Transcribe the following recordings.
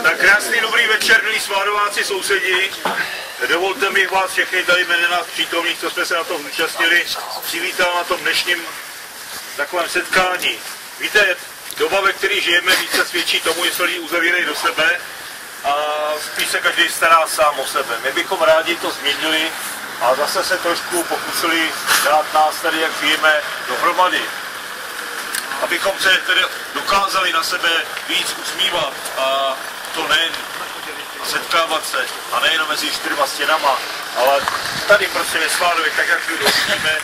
Tak krásný dobrý večer, milí svádováci, sousedi. Dovolte mi vás všechny tady jménem nás přítomných, co jsme se na tom zúčastnili, přivítal na tom dnešním takovém setkání. Víte, doba, ve které žijeme, více svědčí tomu, že se lidi uzavírají do sebe a spíš se každý stará sám o sebe. My bychom rádi to změnili a zase se trošku pokusili dát nás tady, jak žijeme, dohromady. Abychom se tedy dokázali na sebe víc usmívat a to nejen setkávat se a nejenom mezi 4 stěnama, ale tady prostě ve Svádově, tak jak my dojdeme,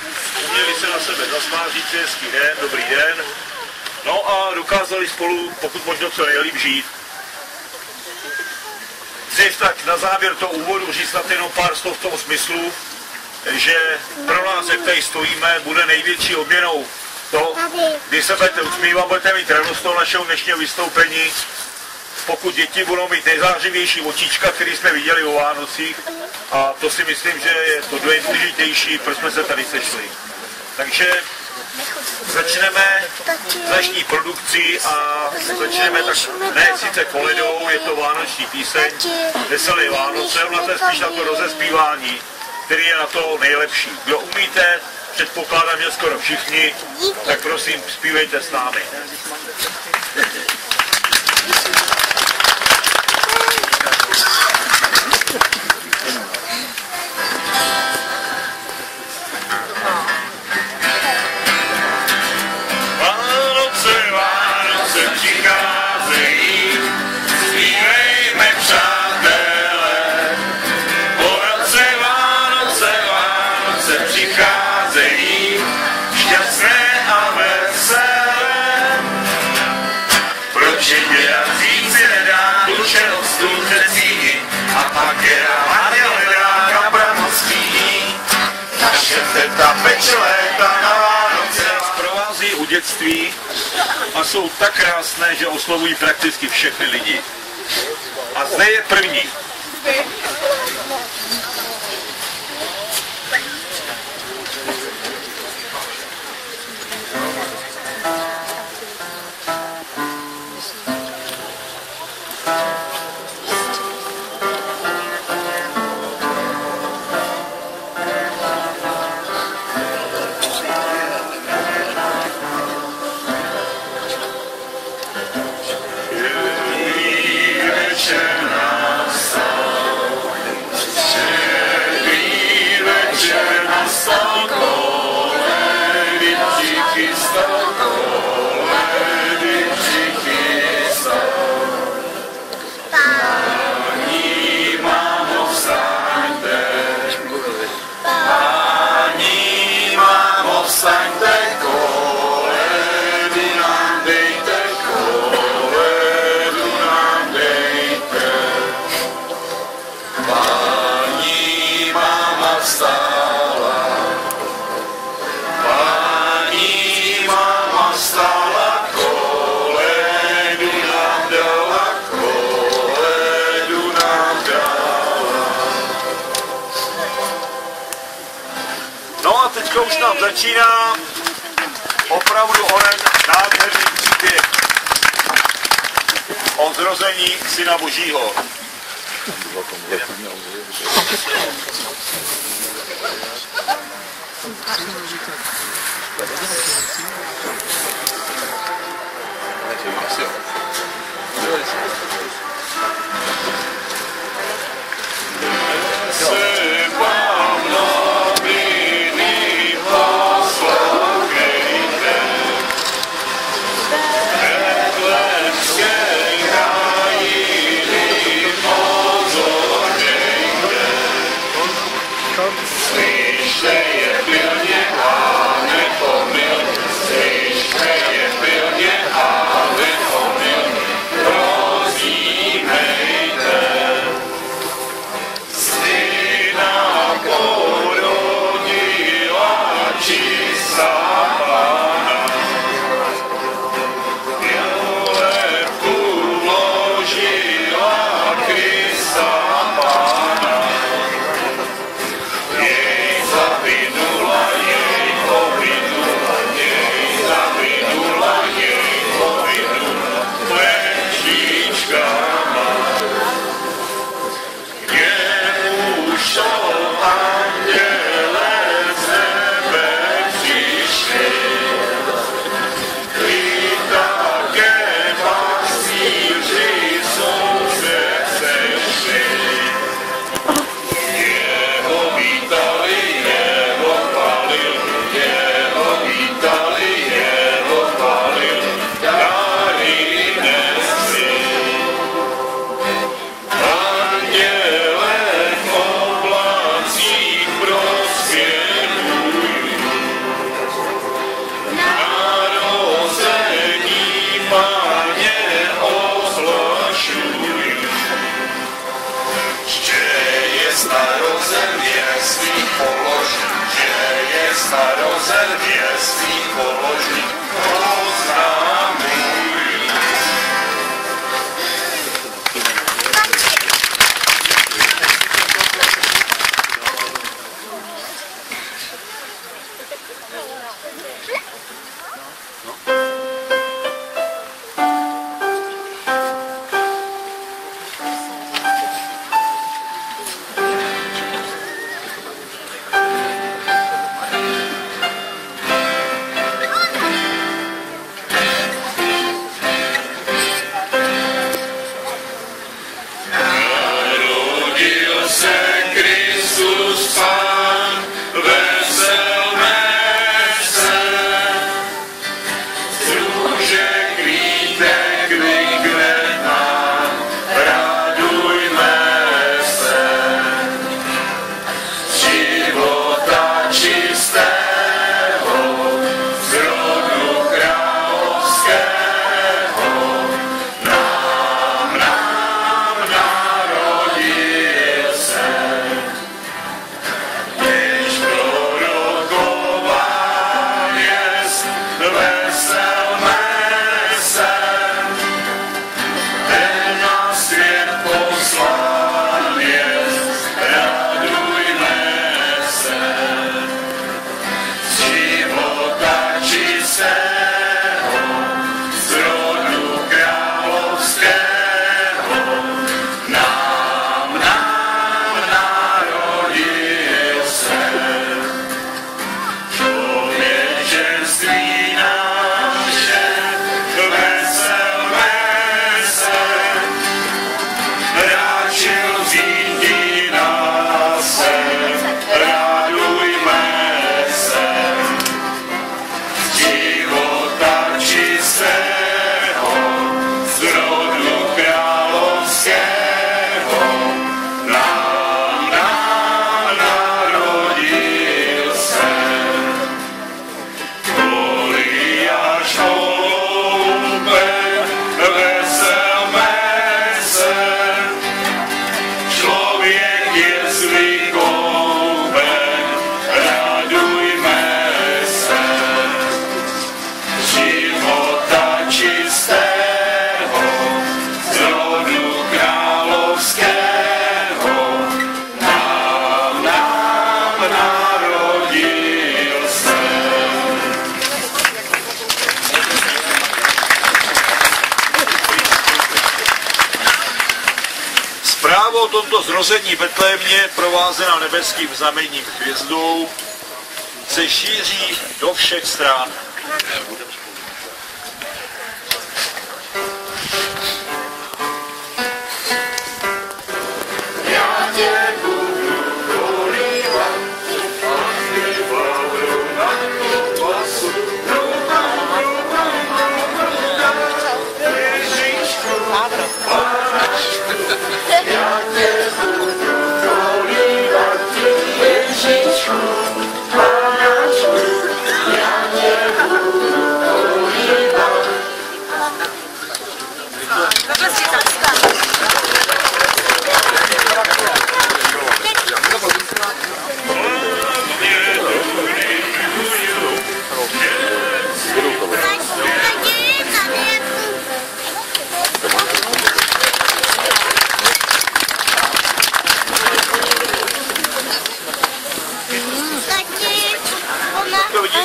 uměli se na sebe zasmát, říct hezký den, dobrý den, no a dokázali spolu, pokud možno co nejlíp žít. Chci tak na závěr toho úvodu říct snad jenom pár slov v tom smyslu, že pro nás, jak tady stojíme, bude největší odměnou to, když se budete usmívat, budete mít radost z toho našeho dnešního vystoupení, pokud děti budou mít nejzářivější očička, který jsme viděli o Vánocích, a to si myslím, že je to nejdůležitější, proč jsme se tady sešli. Takže začneme dnešní produkcí a začneme tak, ne sice koledou, je to vánoční píseň, Veselé Vánoce, ona to je spíš na to rozespívání, který je na to nejlepší. Kdo umíte, předpokládám, že skoro všichni, tak prosím, zpívejte s námi. Vánoce, Vánoce přicházejí, zpívejme přátelé. Po roce Vánoce, Vánoce přicházejí, šťastné a veselé. Proč je dělat říct se nedá, duše od stůl přecíní, a pak je hladě hledá kapraností. Naše teta peče léta na Vánoce nás provází u dětství a jsou tak krásné, že oslovují prakticky všechny lidi. A zde je první. Už nám začíná opravdu onen nádherný příběh o zrození Syna Božího. Prosímejte. narozen věstný položník, oznámuj. Zpráva o tomto zrození Betlémě, provázena nebeským znamením hvězdou, se šíří do všech stran.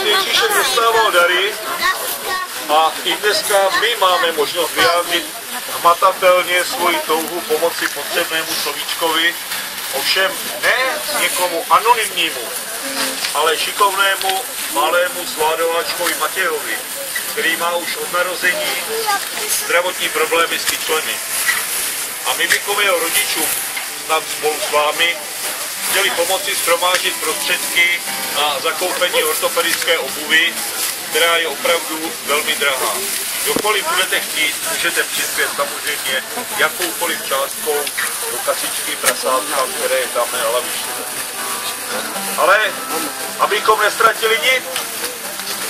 Ježíšek dostával dary a i dneska my máme možnost vyjádřit hmatatelně svoji touhu pomoci potřebnému slovíčkovi, ovšem ne někomu anonymnímu, ale šikovnému malému skládováčkovi Matějovi, který má už od narození zdravotní problémy s kyčlemi. A my bychom jeho rodičům snad spolu s vámi chtěli pomoci shromáždit prostředky na zakoupení ortopedické obuvy, která je opravdu velmi drahá. Kdokoliv budete chtít, můžete přispět samozřejmě jakoukoliv částkou do kasičky prasátka, které je tam na lavičce. Ale abychom nestratili nic,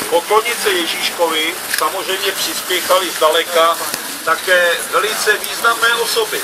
poklonnice Ježíškovi samozřejmě přispěchaly zdaleka také velice významné osoby.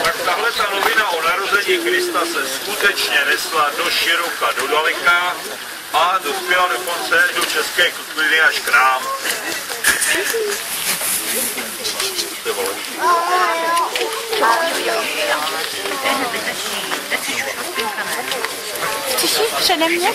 Tak tahle ta novina o narození Krista se skutečně nesla do široka, do daleka a dospěla dokonce do české kotliny až k nám. Chceš jít přede mě?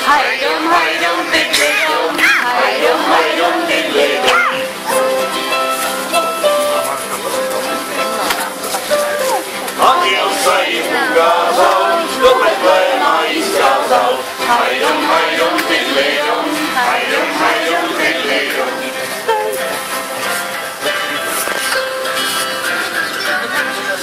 Hajdom, hajdom, bydlidom, hajdom, hajdom, bydlidom. Anděl se jim ukázal, do Betléma jí zkázal. Hajdom, hajdom, bydlidom, hajdom, hajdom, bydlidom.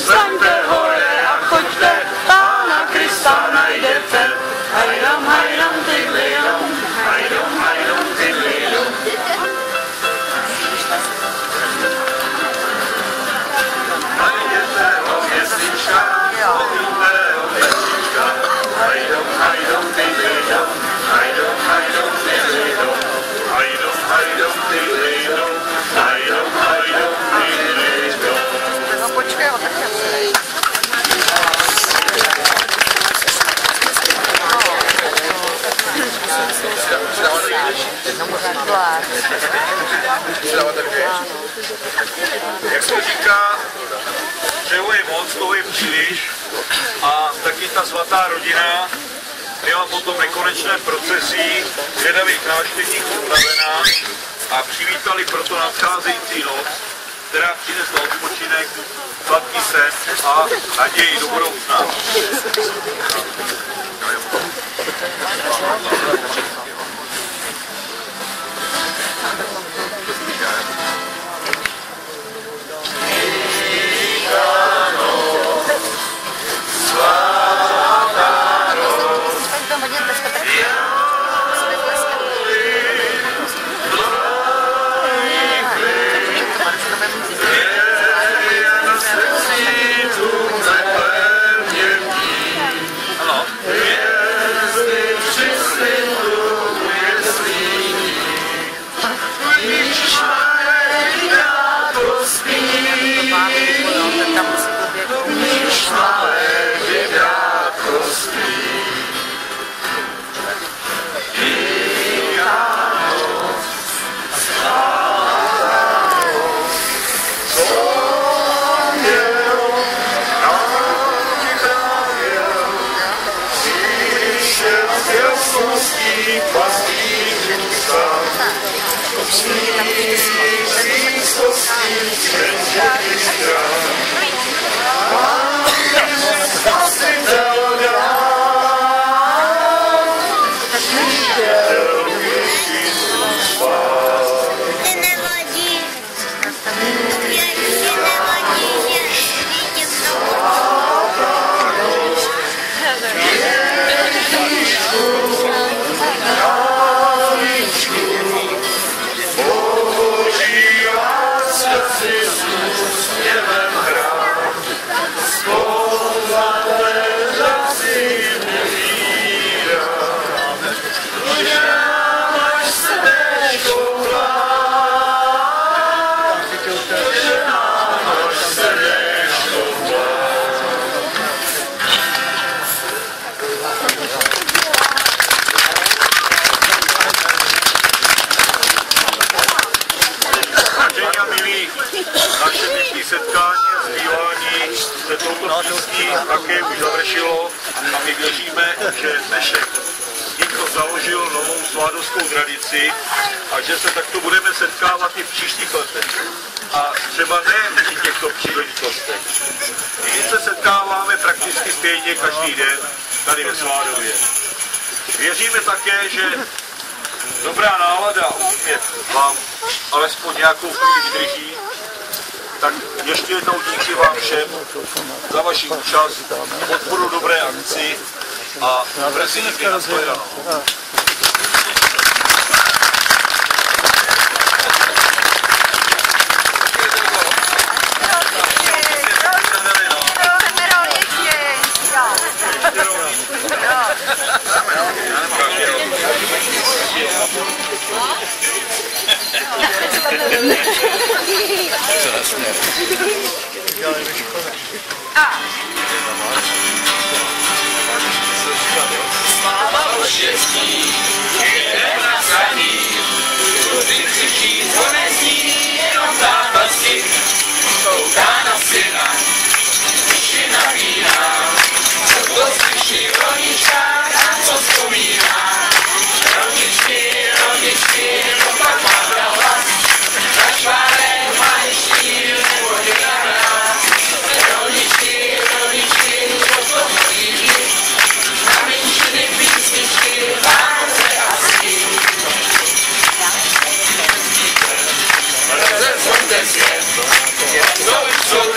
Staňte hore a choďte, Pána Krista najdete. Hajdom, hajdom, bydlidom, hajdom, hajdom, bydlidom. Najděte ho měsíčka, hodíte ho měsíčka. Hajdom, hajdom, bydlidom, hajdom, hajdom, bydlidom. Hajdom, hajdom, bydlidom, hajdom, hajdom, bydlidom. No počkej, ho tak chci. Jak se říká, čeho je moc, toho je příliš a taky ta svatá rodina měla potom nekonečné procesí zvědavých návštěvníků unavená a přivítali proto nadcházející noc, která přinesla odpočinek, sladký sen a naději do budoucna. Hvězdy přišly tu setkání a zpívání se touto písní také už završilo a my věříme, že dnešek tímto založil novou svátostskou tradici a že se takto budeme setkávat i v příštích letech. A třeba ne při těchto příležitostech. Když se setkáváme prakticky stejně každý den tady ve Svádově. Věříme také, že dobrá nálada a úsměv vám alespoň nějakou chvíli vydrží. Tak ještě jednou díky vám všem za vaši účast, podporu dobré akci a brzy někdy nashledanou. Sláva božství, je na zraní, tudy křičí, co nezní, jenom zápasy, kouká na syna, myši na vína, co to slyší v rodičkách a co vzpomíná. Rodičky, opak má hlas, na švárek mají štír, nebo dělá. Rodičky, co to chodí, na menšiny písničky, Vánoce a sní. Rozezvonte svět, co jsou